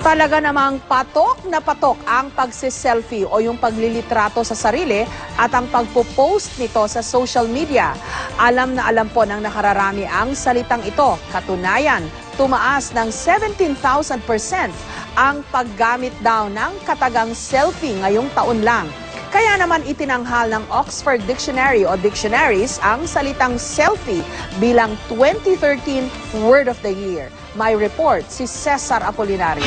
Talaga namang patok na patok ang pagsiselfie o yung paglilitrato sa sarili at ang pagpo-post nito sa social media. Alam na alam po ng nakararami ang salitang ito. Katunayan, tumaas ng 17,000% ang paggamit daw ng katagang selfie ngayong taon lang. Kaya naman itinanghal ng Oxford Dictionary o Dictionaries ang salitang selfie bilang 2013 Word of the Year. May report si Cesar Apolinario.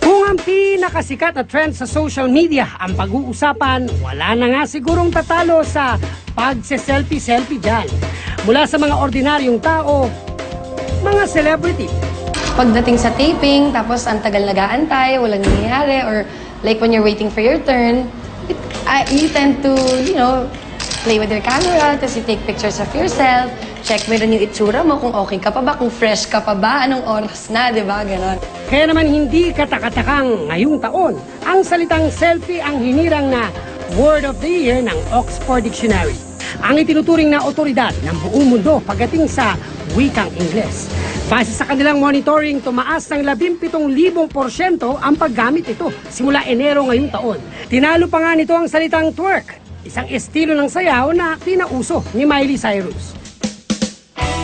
Kung ang pinakasikat na trend sa social media ang pag-uusapan, wala na nga sigurong tatalo sa pagse-selfie-selfie dyan. Mula sa mga ordinaryong tao, mga celebrity. Pagdating sa taping, tapos ang tagal nag-aantay, walang nangyayari, or like when you're waiting for your turn, you tend to, play with your camera, tapos you take pictures of yourself, check mo rin yung itsura mo, kung okay ka pa ba, kung fresh ka pa ba, anong oras na, di ba? Ganon. Kaya naman hindi katakatakang ngayong taon, ang salitang selfie ang hinirang na Word of the Year ng Oxford Dictionary. Ang itinuturing na otoridad ng buong mundo pagdating sa wikang Ingles. Base sa kanilang monitoring, tumaas ng 17,000% ang paggamit ito simula Enero ngayong taon. Tinalo pa nga nito ang salitang twerk, isang estilo ng sayaw na pinauso ni Miley Cyrus.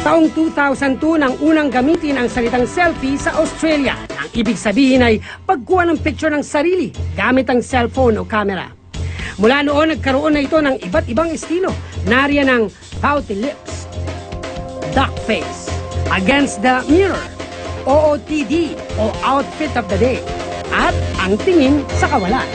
Taong 2002 nang unang gamitin ang salitang selfie sa Australia. Ang ibig sabihin ay pagkuha ng picture ng sarili gamit ang cellphone o camera. Mula noon, nagkaroon na ito ng iba't ibang estilo. Nariyan ang pouty lips, duck face, against the mirror, OOTD o outfit of the day, at ang tingin sa kawalan.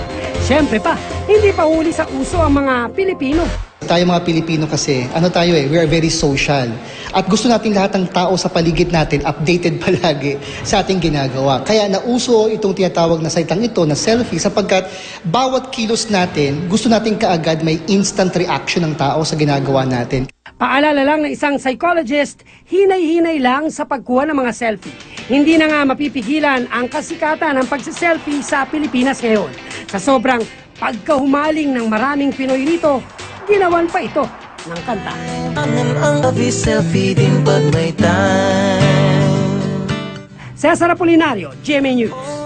Siyempre pa, hindi pa huli sa uso ang mga Pilipino. Tayo mga Pilipino kasi, we are very social. At gusto natin lahat ng tao sa paligid natin updated palagi sa ating ginagawa. Kaya nauso itong tinatawag na salitang ito na selfie sapagkat bawat kilos natin, gusto natin kaagad may instant reaction ng tao sa ginagawa natin. Paalala lang ng isang psychologist, hinay-hinay lang sa pagkuha ng mga selfie. Hindi na nga mapipigilan ang kasikatan ng pagsiselfie sa Pilipinas ngayon. Sa sobrang pagkahumaling ng maraming Pinoy rito, ginawan pa ito ng kanta. Ang selfie din pag may time. Cesar Apolinario, GMA News.